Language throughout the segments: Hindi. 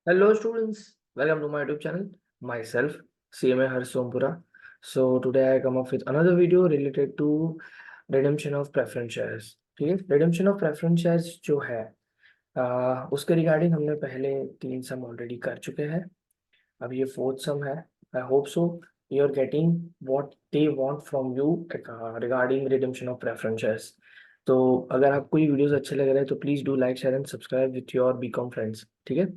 Hello students, welcome to my YouTube channel. Myself, CMA Harsh Sompura. So today I come up with another video related to redemption of preference shares. ठीक है, redemption of preference shares जो है उसके रिगार्डिंग हमने पहले 3 सम ऑलरेडी कर चुके हैं. अब ये 4th सम है. I hope so you are getting what they want from you regarding redemption of preference shares. तो अगर आपको ये वीडियोस अच्छे लग रहे हैं तो please do like share and subscribe with your BCom friends. ठीक है,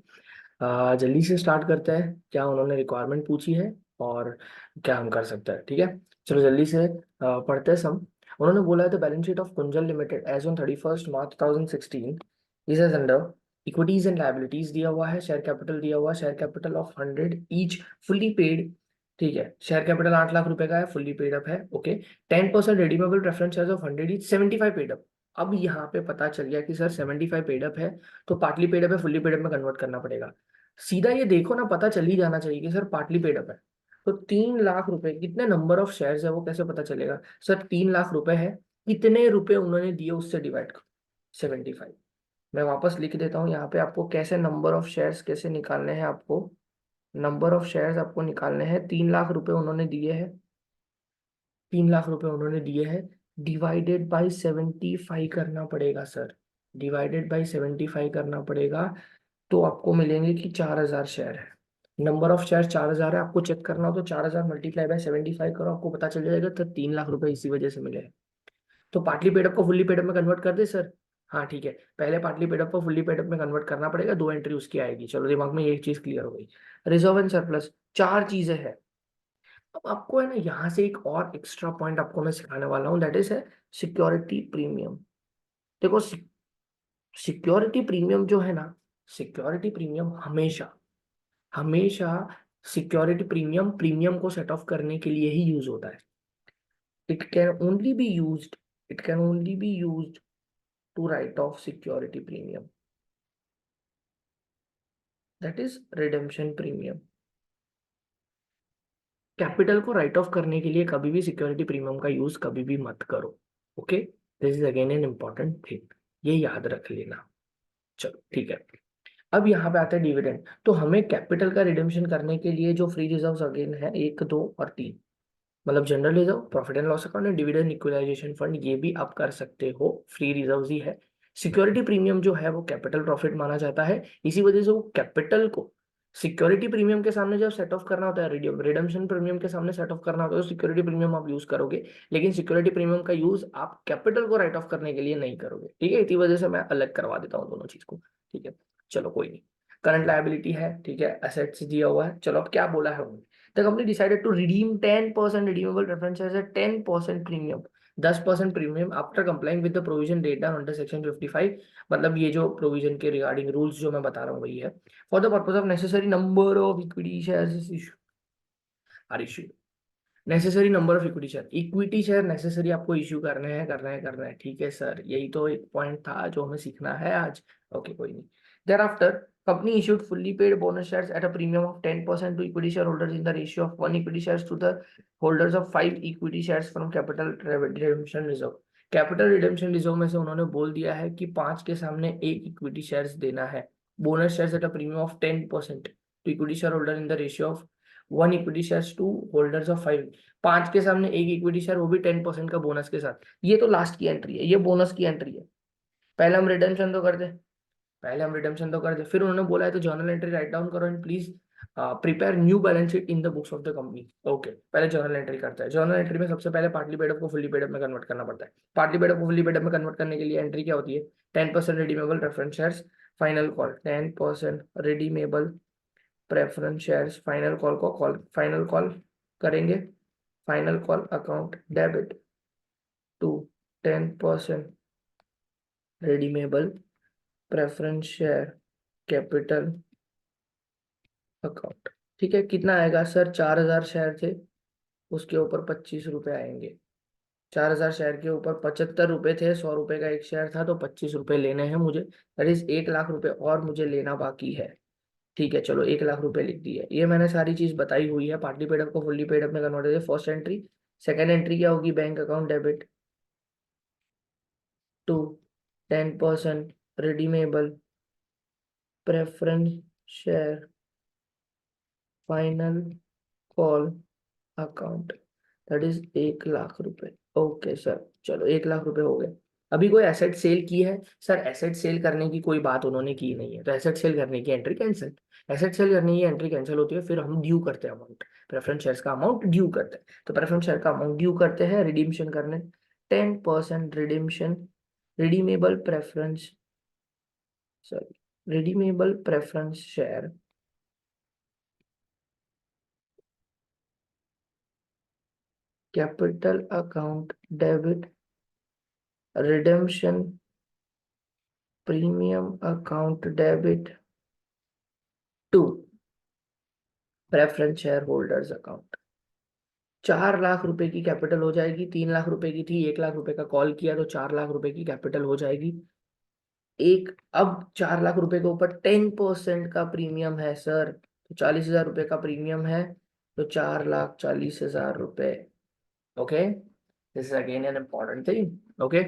जल्दी से स्टार्ट करते हैं. क्या उन्होंने रिक्वायरमेंट पूछी है और क्या हम कर सकते हैं. ठीक है, चलो जल्दी से पढ़ते हैं सम. उन्होंने बोला है the balance sheet of Kunjal limited as on 31 मार्च 2016 is as under. Equities and liabilities दिया हुआ है, शेयर कैपिटल दिया हुआ है, share capital of 100 each fully paid. ठीक है, शेयर कैपिटल 8 लाख रुपए का है, फुल्ली पेड अप है. Okay, 10% redeemable preference shares of 100 each, 75 paid up. अब यहाँ पे पता चल गया कि सर 75 पेड अप है तो पार्टली पेड अप है, फुल्ली पेड अप में कन्वर्ट करना पड़ेगा. सीधा ये देखो ना, पता चल ही जाना चाहिए कि सर पार्टली पेड अप है. तो 3 लाख रुपए कितने नंबर ऑफ शेयर्स है वो कैसे पता चलेगा. सर 3 लाख रुपए है, कितने रुपए उन्होंने दिए उससे डिवाइड करो 75. मैं वापस लिख देता हूँ यहाँ पे आपको कैसे नंबर ऑफ शेयर्स कैसे निकालने हैं. आपको नंबर ऑफ शेयर्स आपको निकालने हैं. 3 लाख रुपए उन्होंने दिए हैं, 3 लाख रुपए उन्होंने दिए हैं, डिवाइडेड बाई 75 करना पड़ेगा सर. डिवाइडेड बाई 75 करना पड़ेगा. तो आपको मिलेंगे कि 4,000 शेयर है. नंबर ऑफ शेयर 4,000 है. आपको चेक करना हो तो 4,000 मल्टीप्लाई बाय 75 करो, आपको पता चल जाएगा. तो 3 लाख रुपए इसी वजह से मिले हैं. तो पार्टली पेडअप को फुल्ली पेडअप में कन्वर्ट कर दे सर. हाँ ठीक है, पहले पार्टली पेडअप को फुल्ली पेडअप में कन्वर्ट करना पड़ेगा. 2 एंट्री उसकी आएगी. चलो दिमाग में ये चीज क्लियर हो गई. रिजर्व एंड सरप्लस 4 चीजें हैं. अब आपको है ना यहाँ से एक और एक्स्ट्रा पॉइंट आपको मैं सिखाने वाला हूँ, दैट इज है सिक्योरिटी प्रीमियम. देखो सिक्योरिटी प्रीमियम जो है ना, सिक्योरिटी प्रीमियम हमेशा हमेशा सिक्योरिटी प्रीमियम प्रीमियम को सेट ऑफ करने के लिए ही यूज होता है. It can only be used, it can only be used to write off security premium, that is redemption premium. Capital को राइट ऑफ करने के लिए कभी भी सिक्योरिटी प्रीमियम का यूज कभी भी मत करो. Okay, this is again an important thing, ये याद रख लेना. चलो ठीक है, अब यहाँ पे आता है डिविडेंड. तो हमें कैपिटल का रिडेम्पशन करने के लिए जो फ्री रिजर्व्स अगेन है 1, 2 और 3, मतलब general reserve, profit and loss account and dividend equalisation fund, ये भी आप कर सकते हो. फ्री रिजर्व्स ही है. सिक्योरिटी प्रीमियम जो है वो कैपिटल प्रॉफिट माना जाता है, इसी वजह से वो कैपिटल को सिक्योरिटी प्रीमियम के सामने जब सेट ऑफ करना होता है, रिडेम्पशन प्रीमियम के सामने सेट ऑफ करना होता है, तो सिक्योरिटी प्रीमियम आप यूज करोगे. लेकिन सिक्योरिटी प्रीमियम का यूज आप कैपिटल को राइट ऑफ करने के लिए नहीं करोगे. ठीक है, इसी वजह से मैं अलग करवा देता हूँ दोनों चीज को. ठीक है, चलो कोई नहीं. करंट लायबिलिटी है, ठीक है, एसेट्स दिया हुआ है. चलो अब क्या बोला है उन्होंने. The company decided to redeem 10% redeemable preference shares at 10% premium, 10% premium after complying with the provision date down under section 55. मतलब ये जो प्रोविजन के रिगार्डिंग रूल्स जो मैं बता रहा हूँ वही है. For the purpose of necessary number of equity shares are issued. Necessary number of equity share necessary आपको इश्यू करना है. ठीक है सर, यही तो एक पॉइंट था जो हमें सीखना है आज. ओके कोई नहीं. Thereafter, company issued fully paid bonus shares at a premium of 10% to equity shareholders in the ratio of 1 equity shares to the holders of 5 equity shares from capital redemption reserve. Capital redemption reserve में से उन्होंने बोल दिया है कि 5 के सामने 1 इक्विटी शेयर्स देना है. Bonus shares at a premium of 10% to equity share holder in the ratio of 1 equity shares to holders of 5. 5 के सामने 1 इक्विटी शेयर, वो भी 10% का बोनस के साथ. ये तो लास्ट की एंट्री है, ये बोनस की एंट्री है. पहले हम रिडेम्पशन तो कर दे, पहले हम रिडेम्पशन तो कर दे. फिर उन्होंने बोला है तो जर्नल एंट्री राइट डाउन करो and please prepare new balance sheet in the books of the company. Okay, पहले जर्नल एंट्री करता है. जर्नल एंट्री में सबसे पहले पार्टली पेड अप को फुल्ली पेड अप में कन्वर्ट करना पड़ता है. पार्टली पेड अप को फुल्ली पेड अप में कन्वर्ट करने के लिए एंट्री क्या होती है. 10% redeemable preference shares final call, 10% redeemable preference shares final call को कॉल, फाइनल कॉल करेंगे. Final call account debit to 10% redeemable preference share capital account. ठीक है, कितना आएगा सर. 4,000 शेयर थे, उसके ऊपर 25 रुपए आएंगे. 4,000 शेयर के ऊपर 75 रुपए थे, 100 रुपए का एक शेयर था, तो 25 रुपए लेने हैं मुझे. दैट इज 1 लाख रुपए और मुझे लेना बाकी है. ठीक है, चलो 1 लाख रुपए लिख दिए. ये मैंने सारी चीज बताई हुई है. पार्टली पेड अप को फुल्ली पेड अप में कन्वर्ट है फर्स्ट एंट्री. सेकेंड एंट्री क्या होगी, bank account debit to 10% redeemable preference share final call account, that is 1 lakh रुपए। ओके सर, चलो 1 लाख रुपए हो गए। अभी कोई एसेट सेल की है सर? एसेट सेल करने की कोई बात उन्होंने की नहीं है, तो एसेट सेल करने की एंट्री कैंसिल। एसेट सेल करने की एंट्री कैंसिल होती है, फिर हम ड्यू करते हैं अमाउंट, प्रेफरेंस शेयर्स का अमाउंट ड्यू करते हैं। तो प्रेफरेंस शेयर का अमाउंट ड्यू करते हैं रिडीम्शन करने। 10% redemption, redeemable preference, sorry redeemable preference share capital account debit, redemption premium account debit to preference share holders account. 4 lakh रुपए की कैपिटल हो जाएगी। 3 लाख रुपए की थी, 1 लाख रुपए का कॉल किया तो 4 लाख रुपए की कैपिटल हो जाएगी। एक अब 4 लाख रुपए के ऊपर 10% का प्रीमियम है सर, तो 40,000 रुपए का प्रीमियम है, तो 4,40,000 रुपए। Okay, this is again an important thing. Okay,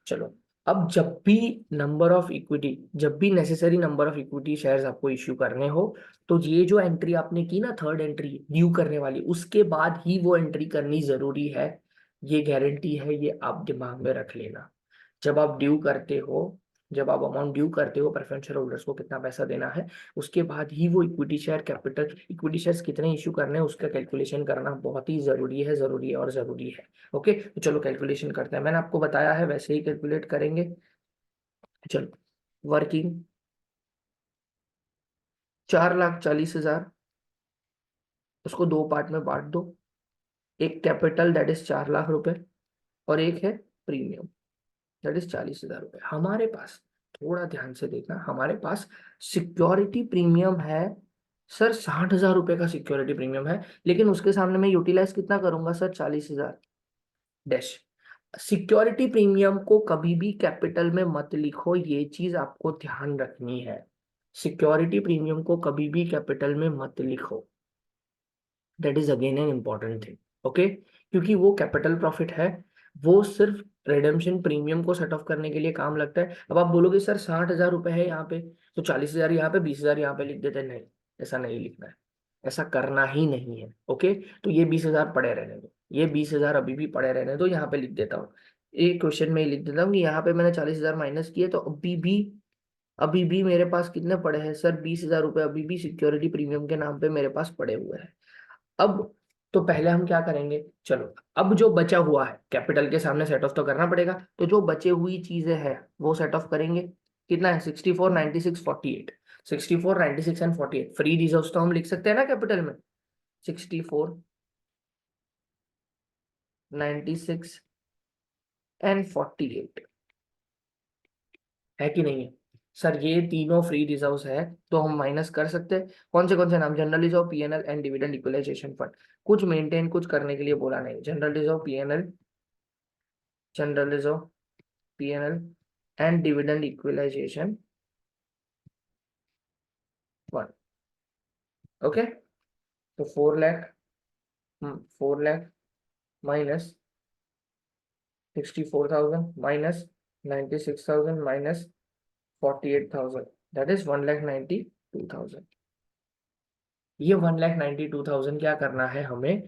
चलो। अब जब भी नंबर ऑफ इक्विटी, जब भी necessary number of equity shares आपको इश्यू करने हो, तो ये जो एंट्री आपने की ना, थर्ड एंट्री ड्यू करने वाली, उसके बाद ही वो एंट्री करनी जरूरी है। ये गारंटी है, ये आप दिमाग में रख लेना। जब आप ड्यू करते हो, जब आप अमाउंट ड्यू करते हो प्रेफरेंस शेयर होल्डर्स को कितना पैसा देना है, उसके बाद ही वो equity share capital, equity shares कितने इश्यू करने हैं उसका कैलकुलेशन करना बहुत ही जरूरी है, जरूरी है और जरूरी है। ओके, तो चलो कैलकुलेशन करते हैं। मैंने आपको बताया है वैसे ही कैलकुलेट करेंगे। चलो, वर्किंग 4,40,000, उसको दो पार्ट में बांट दो। एक कैपिटल दैट इज 4 लाख रुपए, और एक है प्रीमियम दैट इज 40,000 रुपए। हमारे पास, थोड़ा ध्यान से देखना, हमारे पास सिक्योरिटी प्रीमियम है सर, 60,000 रुपए का सिक्योरिटी प्रीमियम है, लेकिन उसके सामने मैं यूटिलाइज कितना करूंगा सर? 40,000 डैश। सिक्योरिटी प्रीमियम को कभी भी कैपिटल में मत लिखो, ये चीज आपको ध्यान रखनी है। सिक्योरिटी प्रीमियम को कभी भी कैपिटल में मत लिखो, that is again an important thing. Okay, क्योंकि वो कैपिटल प्रॉफिट है, वो सिर्फ रिडेम्पशन प्रीमियम को सेट ऑफ करने के लिए काम लगता है। अब आप बोलोगे सर 60,000 रुपए है यहाँ पे, तो 40,000 यहाँ पे, 20,000 यहाँ पे लिख देते हैं। नहीं, ऐसा नहीं लिखना है, ऐसा करना ही नहीं है। ओके, तो ये 20,000 पड़े रहने दो, ये 20,000 अभी भी पड़े रहने दो, यहाँ पे लिख देता हूँ। एक क्वेश्चन में ही लिख देता हूँ कि यहाँ पे मैंने 40,000 माइनस किए, तो अभी भी मेरे पास कितने पड़े हैं सर? 20,000 रुपए अभी भी सिक्योरिटी प्रीमियम के नाम पे मेरे पास पड़े हुए हैं। अब तो पहले हम क्या करेंगे, चलो, अब जो बचा हुआ है कैपिटल के सामने सेट ऑफ तो करना पड़ेगा, तो जो बचे हुई चीजें हैं वो सेट ऑफ करेंगे। कितना है? 64, 96, 48। 64, 96 एंड 48 फ्री रिजर्व्स तो हम लिख सकते हैं ना कैपिटल में। 64, 96 एंड 48, है कि नहीं है सर? ये तीनों फ्री रिजर्व्स है, तो हम माइनस कर सकते हैं। कौन से नाम? General reserve, PNL and dividend equalisation fund. कुछ मेंटेन, कुछ करने के लिए बोला नहीं। General reserve, PNL, general reserve, PNL and dividend equalisation fund. Okay, तो 4 lakh, 4 lakh minus 64,000 minus 96,000 minus 48,000, that is 1,92,000। ये 1,92,000 क्या करना है हमें?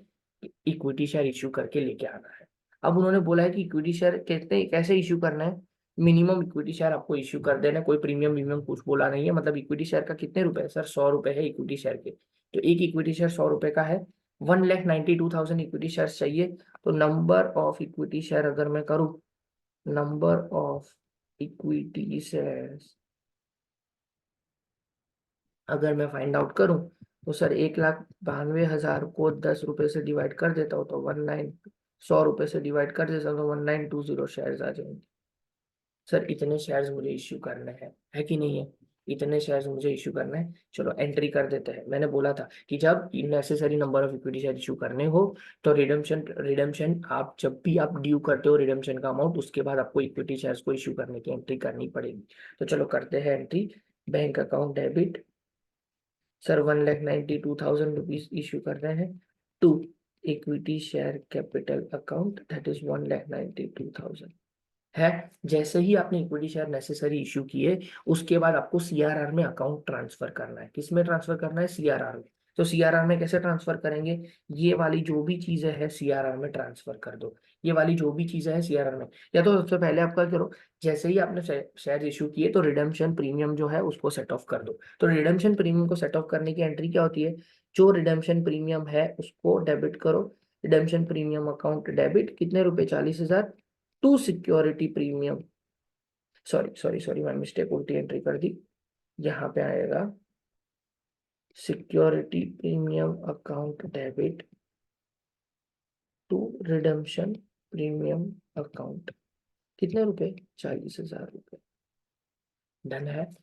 इक्विटी शेयर इश्यू करके लेके आना है। अब उन्होंने बोला है कि इक्विटी शेयर कहते कैसे इश्यू करना है। मिनिमम इक्विटी शेयर आपको इश्यू कर देना है, कोई प्रीमियम प्रीमियम कुछ बोला नहीं है। मतलब इक्विटी शेयर का कितने रुपए है सर? 100 रुपए है इक्विटी शेयर के, तो एक इक्विटी शेयर 100 रुपए का है। 1,92,000 इक्विटी शेयर चाहिए, तो नंबर ऑफ इक्विटी शेयर अगर मैं करूँ, नंबर ऑफ इक्विटी शेयर अगर मैं फाइंड आउट करूं, तो सर 1,92,000 को 10 रुपए से डिवाइड कर देता हूँ, तो 1,100 रुपए से डिवाइड कर देता हूँ, तो 1,920 शेयर्स आ जाएंगे। सर इतने शेयर्स मुझे इश्यू करने हैं, है कि नहीं है? इतने शेयर्स मुझे इश्यू करना है। चलो एंट्री कर देते हैं। मैंने बोला था कि जब necessary number of equity share issue करने हो, तो रिडेम्पशन रिडेम्पशन आप जब भी आप ड्यू करते हो रिडेम्पशन का अमाउंट, उसके बाद आपको इक्विटी शेयर्स को इश्यू करने की एंट्री करनी पड़ेगी। तो चलो करते हैं entry. Bank account debit, sir 1,92,000 rupees issue कर रहे हैं to equity share capital account, that is 1,92,000। है। जैसे ही आपने इक्विटी शेयर नेसेसरी इशू किए, उसके बाद आपको सीआरआर में अकाउंट ट्रांसफर करना है। किस में ट्रांसफर करना है? सीआरआर में। तो सीआरआर में कैसे ट्रांसफर करेंगे? ये वाली जो भी चीजें है सीआरआर में ट्रांसफर कर दो। ये वाली जो भी चीजें है सीआरआर में, या तो सबसे पहले आपका करो, जैसे ही आपने शेयर इशू किए तो रिडेम्पशन प्रीमियम जो है उसको सेट ऑफ कर दो। तो रिडेम्पशन प्रीमियम को सेट ऑफ करने की एंट्री क्या होती है? जो रिडेम्पशन प्रीमियम है उसको डेबिट करो। रिडेम्पशन प्रीमियम अकाउंट डेबिट, कितने रुपए? 40,000 to security premium. Sorry sorry sorry, मैं मिस्टेक, उल्टी एंट्री कर दी। यहाँ पे आएगा security premium account debit to redemption premium account. कितने रुपए? 40,000 रुपए। डन है।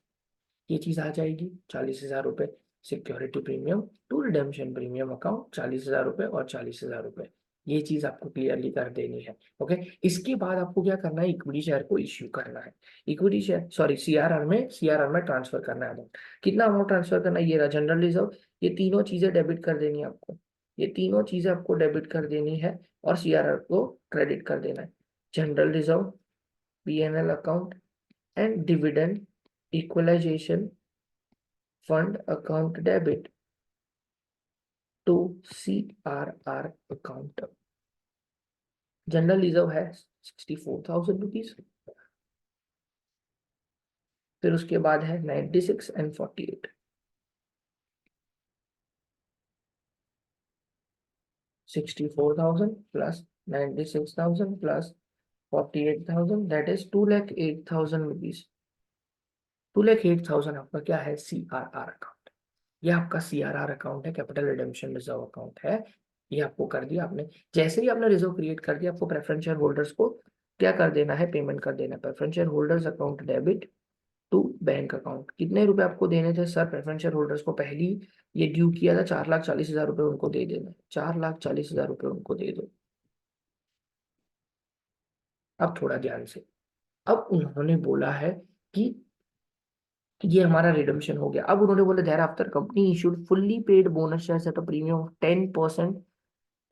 ये चीज आ जाएगी 40,000 रुपए security premium to redemption premium account, 40,000 रुपए और 40,000 रुपए। ये चीज आपको क्लियरली कर देनी है। ओके। इसके बाद आपको क्या करना है? इक्विटी शेयर को इश्यू करना है। इक्विटी शेयर, सॉरी, सीआरआर में ट्रांसफर करना है अमाउंट। कितना अमाउंट ट्रांसफर करना है? ये रहा जनरल रिजर्व। ये तीनों चीजें डेबिट कर देनी है आपको। ये तीनों चीजें आपको डेबिट कर देनी है और सीआरआर को क्रेडिट कर देना है। General reserve, PNL account and dividend equalisation fund account debit to CRR account. General reserve है 64,000 रुपीज। फिर उसके बाद है 96 and 48। 64,000 plus 96,000 plus 48,000, that is 2,08,000 rupees. 2,08,000 आपका क्या है? CRR account. ये आपका सीआरआर अकाउंट है, कैपिटल रिडेम्पशन रिजर्व अकाउंट है। ये आपको कर दिया आपने। जैसे ही आपने रिजर्व क्रिएट कर दिया, आपको प्रेफरेंस शेयर होल्डर्स को क्या कर देना है? पेमेंट कर देना है। Preference share holders account debit to bank account. कितने रुपए आपको देने थे सर? प्रेफरेंस शेयर होल्डर्स को पहली ये ड्यू किया था 4,40,000 रुपए, उनको दे देना। 4,40,000 रुपए उनको दे दो। अब थोड़ा ध्यान से, अब उन्होंने बोला है कि ये हमारा रिडम्पशन हो गया। अब उन्होंने बोला thereafter company issued fully paid bonus shares at a premium of 10%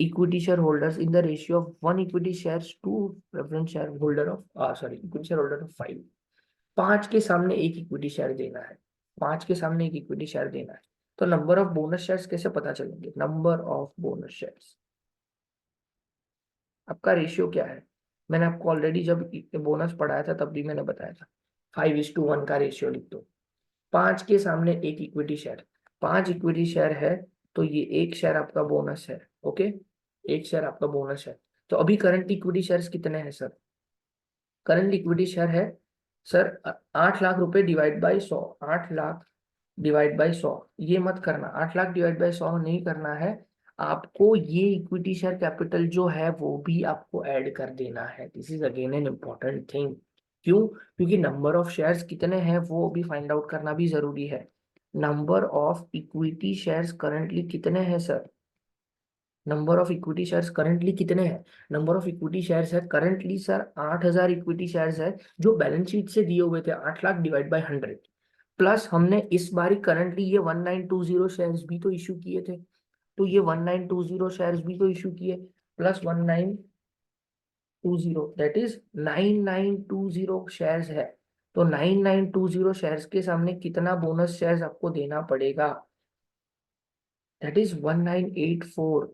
equity shareholders in the ratio of 1 equity shares to preference shareholder of sorry equity shareholder of 5। 5 के सामने एक इक्विटी शेयर देना है। 5 के सामने एक इक्विटी शेयर देना है। तो नंबर ऑफ बोनस शेयर्स कैसे पता चलेंगे? नंबर ऑफ बोनस शेयर्स, आपका रेशियो क्या है? मैंने आपको ऑलरेडी जब बोनस पढ़ाया था तब भी मैंने बताया था, 5:1 का रेशियो लिख दो। 5 के सामने एक इक्विटी शेयर, 5 इक्विटी शेयर है तो ये एक शेयर आपका बोनस है। ओके, एक शेयर आपका बोनस है। तो अभी करंट इक्विटी शेयर्स कितने हैं सर? करंट इक्विटी शेयर है सर 8 लाख रुपए divide by 100। 8 lakh divide by 100, ये मत करना। 8 लाख डिवाइड बाई 100 नहीं करना है आपको। ये इक्विटी शेयर कैपिटल जो है वो भी आपको ऐड कर देना है। This is again an important thing. क्यों? क्योंकि नंबर ऑफ शेयर्स कितने हैं वो भी फाइंड आउट करना भी जरूरी है। Number of equity shares currently कितने हैं sir? Number of equity shares currently कितने हैं? नंबर ऑफ इक्विटी शेयर्स है करंटली सर 8,000 इक्विटी शेयर्स है जो बैलेंस शीट से दिए हुए थे। 8 लाख डिवाइड बाय 100, प्लस हमने इस बारी करंटली ये 1920 शेयर्स भी तो इशू किए थे। तो ये 1920 शेयर्स भी तो इशू किए, प्लस 1920, दैट इज 9920 शेयर्स है। तो 9920 शेयर्स के सामने कितना बोनस शेयर्स आपको देना पड़ेगा? That is 1984।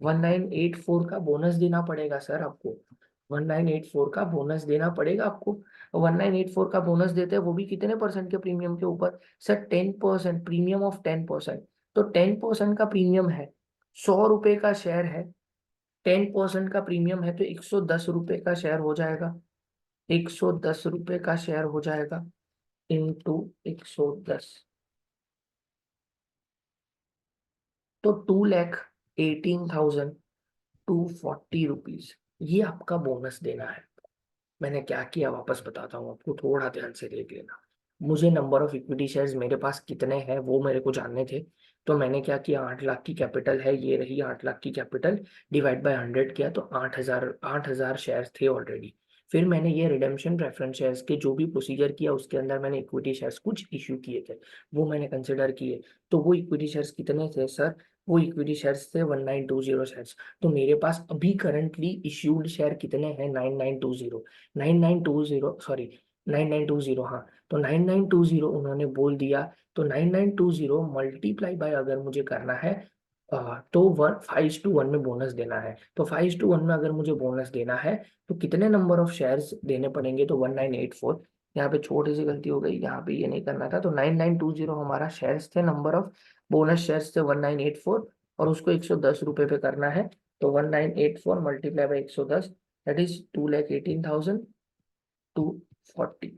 1984 का बोनस देना पड़ेगा सर आपको। 1984 का बोनस देना पड़ेगा आपको। 1984 का बोनस देते हैं वो भी कितने परसेंट के प्रीमियम के ऊपर सर? 10%, premium of 10%। तो 10% का प्रीमियम है, 100 रुपए का शेयर है। 10% का प्रीमियम है तो 110 रुपए का शेयर हो जाएगा। 110 रुपए का शेयर हो जाएगा इंटू 110, तो 2,18,240 रुपीज ये आपका बोनस देना है। मैंने क्या किया वापस बताता हूँ आपको, थोड़ा ध्यान से देख लेना। मुझे नंबर ऑफ इक्विटी शेयर्स मेरे पास कितने हैं वो मेरे को जानने थे। तो मैंने क्या किया, 8 लाख की कैपिटल है, ये रही 8 लाख की कैपिटल, डिवाइड बाय 100 किया तो 8,000 शेयर्स थे ऑलरेडी। फिर मैंने ये रिडेम्पशन प्रेफरेंस शेयर्स के जो भी प्रोसीजर किया उसके अंदर मैंने इक्विटी शेयर्स कुछ इश्यू किए थे, वो मैंने कंसिडर किए। तो वो इक्विटी शेयर्स कितने थे सर? वो इक्विटी शेयर्स थे 1920 शेयर्स। तो मेरे पास अभी करंटली इश्यूड शेयर कितने हैं? 9920, 9920 सॉरी 9920, हाँ। तो 9920 उन्होंने बोल दिया। तो 9920 मल्टीप्लाई बाय अगर मुझे करना है तो 5:1 में बोनस देना है। तो 5:1 में अगर मुझे बोनस देना है तो कितने नंबर ऑफ शेयर्स देने पड़ेंगे? तो 1984। यहाँ पे छोटी सी गलती हो गई, यहाँ पे ये नहीं करना था। तो 9920 हमारा शेयर्स थे, नंबर ऑफ बोनस शेयर्स थे 1984, और उसको 110 रुपये पे करना है। तो 1984 मल्टीप्लाई बाई 110, दैट इज 2,18,240।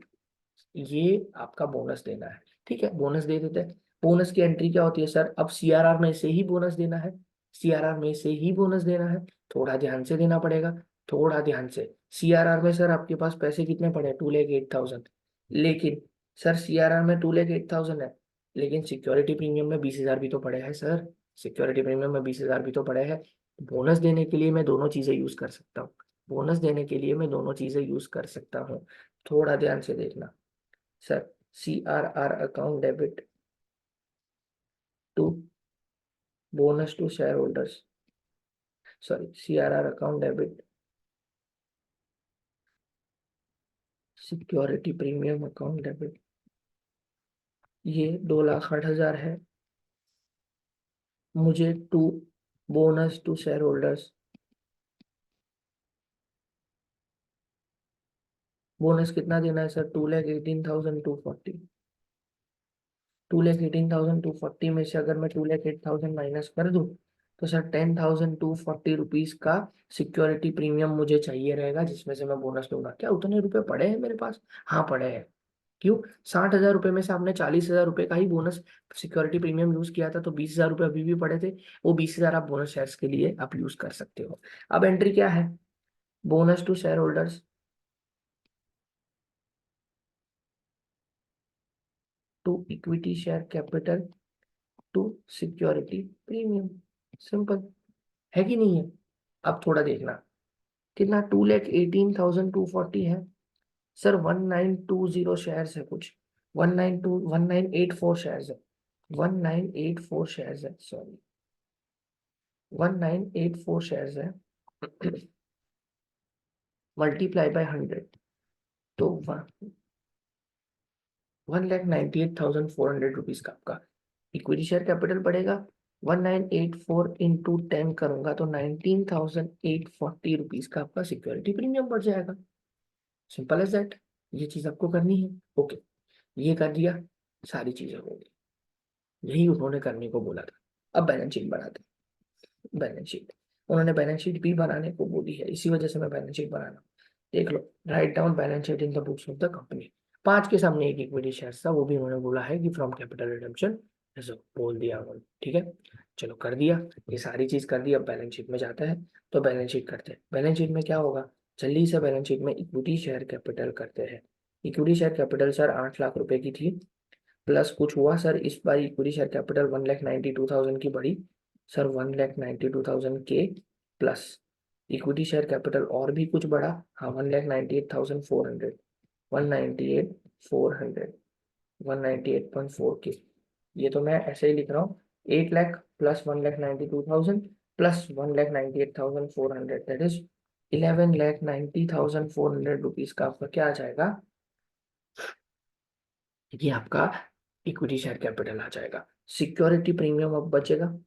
ये आपका बोनस देना है। ठीक है, बोनस दे देते हैं। बोनस की एंट्री क्या होती है सर? अब सीआरआर में से ही बोनस देना है, सीआरआर में से ही बोनस देना है। थोड़ा ध्यान से देना पड़ेगा, थोड़ा ध्यान से। सीआरआर में सर आपके पास पैसे कितने पड़े? 2,08,000। लेकिन सर सीआरआर में 2,08,000 है, लेकिन सिक्योरिटी प्रीमियम में 20,000 भी तो पड़े हैं सर। सिक्योरिटी प्रीमियम में 20,000 भी तो पड़े हैं। बोनस देने के लिए मैं दोनों चीजें यूज कर सकता हूँ, बोनस देने के लिए मैं दोनों चीजें यूज कर सकता हूँ। थोड़ा ध्यान से देखना sir. CRR account debit to bonus to shareholders, sorry, CRR account debit security premium account debit, ये 2,08,000 है। मुझे to bonus to share holders, bonus कितना देना है सर? 2,18,240। 2,18,240 में से अगर मैं 2,08,000 माइनस कर दूं तो सर 10,240 रुपीज का सिक्योरिटी प्रीमियम मुझे चाहिए रहेगा, जिसमें से मैं बोनस लूंगा। क्या उतने रुपए पड़े हैं मेरे पास? हाँ पड़े हैं। क्यों? 60,000 रुपए में से आपने 40,000 रुपए का ही बोनस सिक्योरिटी प्रीमियम यूज किया था, तो 20,000 रुपए अभी भी पड़े थे। वो 20,000 आप बोनस शेयर्स के लिए आप यूज कर सकते हो। अब एंट्री क्या है? Bonus to share holders to equity share capital to security premium. Simple है कि नहीं है? अब थोड़ा देखना, कितना? 2,18,240 है सर। 1920 शेयर्स है कुछ, 1984 शेयर्स है, 1984 शेयर्स है, सॉरी 1984 शेयर्स है। मल्टीप्लाई बाय 100, तो 1,98,400 रुपीज का आपका इक्विटी शेयर कैपिटल पड़ेगा। 1984 इंटू 10 करूंगा तो 19,840 रुपीज का आपका सिक्योरिटी प्रीमियम पड़ जाएगा। Simple as that. ये चीज आपको करनी है। ओके, ये कर दिया, सारी चीजें हो गई, यही उन्होंने करने को बोला था। अब बैलेंस शीट बनाते हैं। बैलेंस शीट उन्होंने बैलेंस शीट भी बनाने को बोली है, इसी वजह से मैं बैलेंस शीट बना रहा हूँ। देख लो, write down balance sheet in the books of the company. 5 के सामने एक इक्विटी शेयर था, वो भी उन्होंने बोला है कि फ्रॉम कैपिटल रिडम्पशन, ऐसा बोल दिया उन्होंने। ठीक है, चलो कर दिया, ये सारी चीज कर दी। अब बैलेंस शीट में जाता है, तो बैलेंस शीट करते हैं। बैलेंस शीट में क्या होगा? जल्दी से बैलेंस शीट में इक्विटी शेयर कैपिटल करते हैं। Equity share capital sir 8 lakh रुपए की थी, प्लस कुछ हुआ सर इस बार इक्विटी शेयर कैपिटल 1,92,000 की बढ़ी सर, 1,92,000 के प्लस इक्विटी शेयर कैपिटल और भी कुछ बढ़ा, हाँ 1,98,400, 198,400, 198.4 के। ये तो मैं ऐसे ही लिख रहा हूँ, 8 lakh plus 1,92,000 plus 1,98,400, that is 11,90,400 rupees का आपका क्या आ जाएगा? ये आपका इक्विटी शेयर कैपिटल आ जाएगा। सिक्योरिटी प्रीमियम अब बचेगा,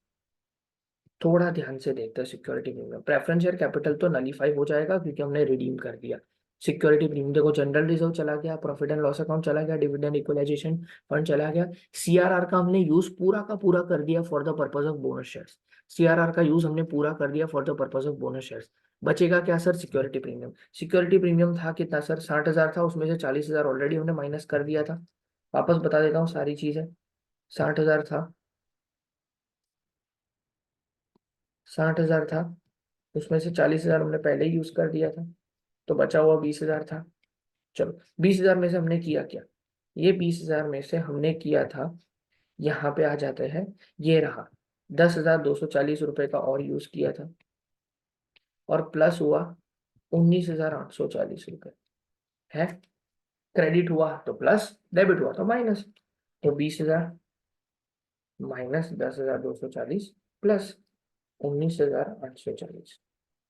थोड़ा ध्यान से देखते हैं। Security premium, preference share capital तो नलीफाई हो जाएगा क्योंकि हमने रिडीम कर दिया। सिक्योरिटी प्रीमियम देखो, जनरल रिजर्व चला गया, प्रॉफिट एंड लॉस अकाउंट चला गया, डिविडेंड इक्वलाइजेशन फंड चला गया। सीआरआर का हमने यूज पूरा का पूरा कर दिया for the purpose of bonus shares. CRR का यूज हमने पूरा कर दिया for the purpose of bonus shares. बचेगा क्या sir? Security premium. Security premium था कितना सर? 60,000 था, उसमें से 40,000 ऑलरेडी हमने माइनस कर दिया था। वापस बता देता हूँ सारी चीजें। 60,000 था, 60,000 था, उसमें से 40,000 हमने पहले ही यूज कर दिया था, तो बचा हुआ 20,000 था। चलो, 20,000 में से हमने किया क्या? ये 20,000 में से हमने किया था, यहाँ पे आ जाते हैं, ये रहा 10,240 रुपए का और यूज किया था, और प्लस हुआ 19,840 रुपये है। क्रेडिट हुआ तो प्लस, डेबिट हुआ तो माइनस। तो 20,000 माइनस 10,240 प्लस 19,840,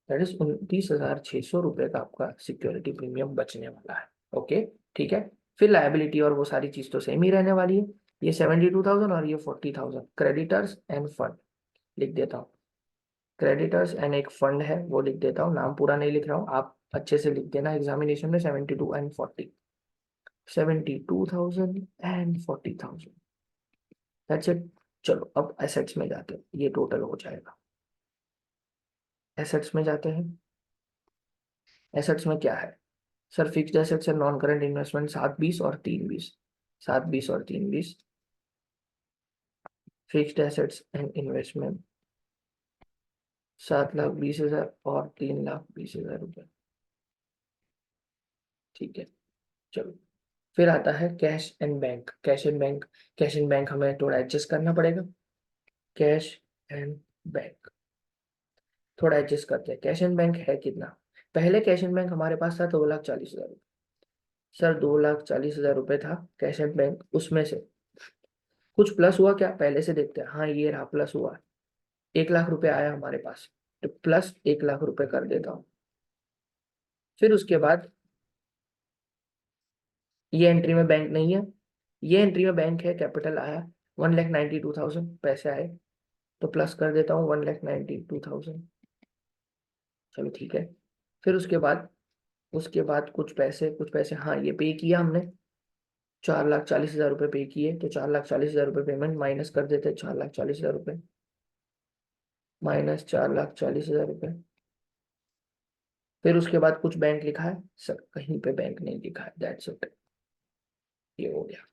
दैट इज 29,600 रुपये का आपका सिक्योरिटी प्रीमियम बचने वाला है। ओके, ठीक है। फिर लायबिलिटी और वो सारी चीज तो सेम ही रहने वाली है। ये 72,000 और ये 40,000, क्रेडिटर्स एंड फंड लिख देता हूँ। क्रेडिटर्स एंड एक फंड है वो लिख देता हूँ, नाम पूरा नहीं लिख रहा हूँ, आप अच्छे से लिख देना एग्जामिनेशन में। 72 एंड 40, 72,000 एंड 40,000, दैट्स इट। चलो अब एसेट्स में जाते हैं, ये टोटल हो जाएगा। एसेट्स में जाते हैं। एसेट्स में क्या है sir? Fixed assets and non current investment 720 और 320, 720 और 320। फिक्स्ड एसेट्स एंड इन्वेस्टमेंट 7,20,000 और 3,20,000 रुपये, ठीक है। चलो फिर आता है cash and bank. Cash and bank, cash and bank हमें थोड़ा एडजस्ट करना पड़ेगा। कैश एंड बैंक थोड़ा एडजस्ट करते हैं। कैश एंड बैंक है कितना? पहले कैश एंड बैंक हमारे पास था 2,40,000 रुपये। सर 2,40,000 रुपये था कैश एंड बैंक, उसमें से कुछ प्लस हुआ क्या पहले से देखते हैं। हाँ ये रहा, प्लस हुआ, 1,00,000 रुपये आया हमारे पास, तो प्लस 1,00,000 रुपये कर देता हूँ। फिर उसके बाद ये एंट्री में बैंक नहीं है, ये एंट्री में बैंक है, कैपिटल आया 1,92,000 पैसे आए, तो प्लस कर देता हूँ 1,92,000। चलो ठीक है। फिर उसके बाद कुछ पैसे हाँ ये पे किया हमने, 4,40,000 रुपये पे किए, तो 4,40,000 रुपये पेमेंट माइनस कर देते हैं, 4,40,000 रुपये माइनस 4,40,000 रुपये। फिर उसके बाद कुछ बैंक लिखा है सर? कहीं पे बैंक नहीं लिखा है, दैट्स इट। ये हो गया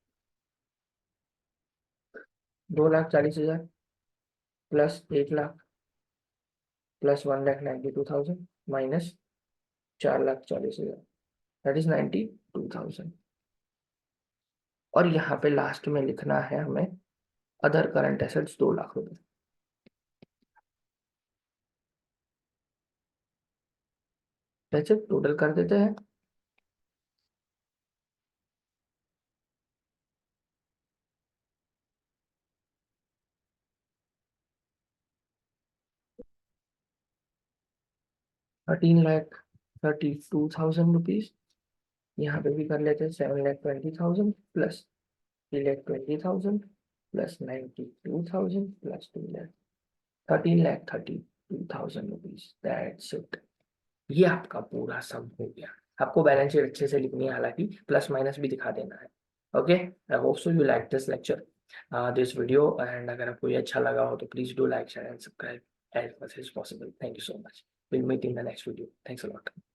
2,40,000 plus 1,00,000 plus 1,92,000 minus 4,40,000, that is 92,000। और यहाँ पे लास्ट में लिखना है हमें अदर करंट एसेट्स 2,00,000 रुपए। दैट्स इट, टोटल कर देते हैं। ₹13,32,000। यहाँ पे भी कर लेते हैं 7,20,000 plus 3,20,000 plus 92,000 plus 2,00,000, 13,32,000 rupees, that's it. ये आपका पूरा सम हो गया। आपको बैलेंस शीट अच्छे से लिखनी है, हालांकि प्लस माइनस भी दिखा देना है। Okay, I hope so you like this lecture, this video, and अगर आपको ये अच्छा लगा हो तो please do like, share and subscribe as much as possible. Thank you so much. We'll meet in the next video. Thanks a lot.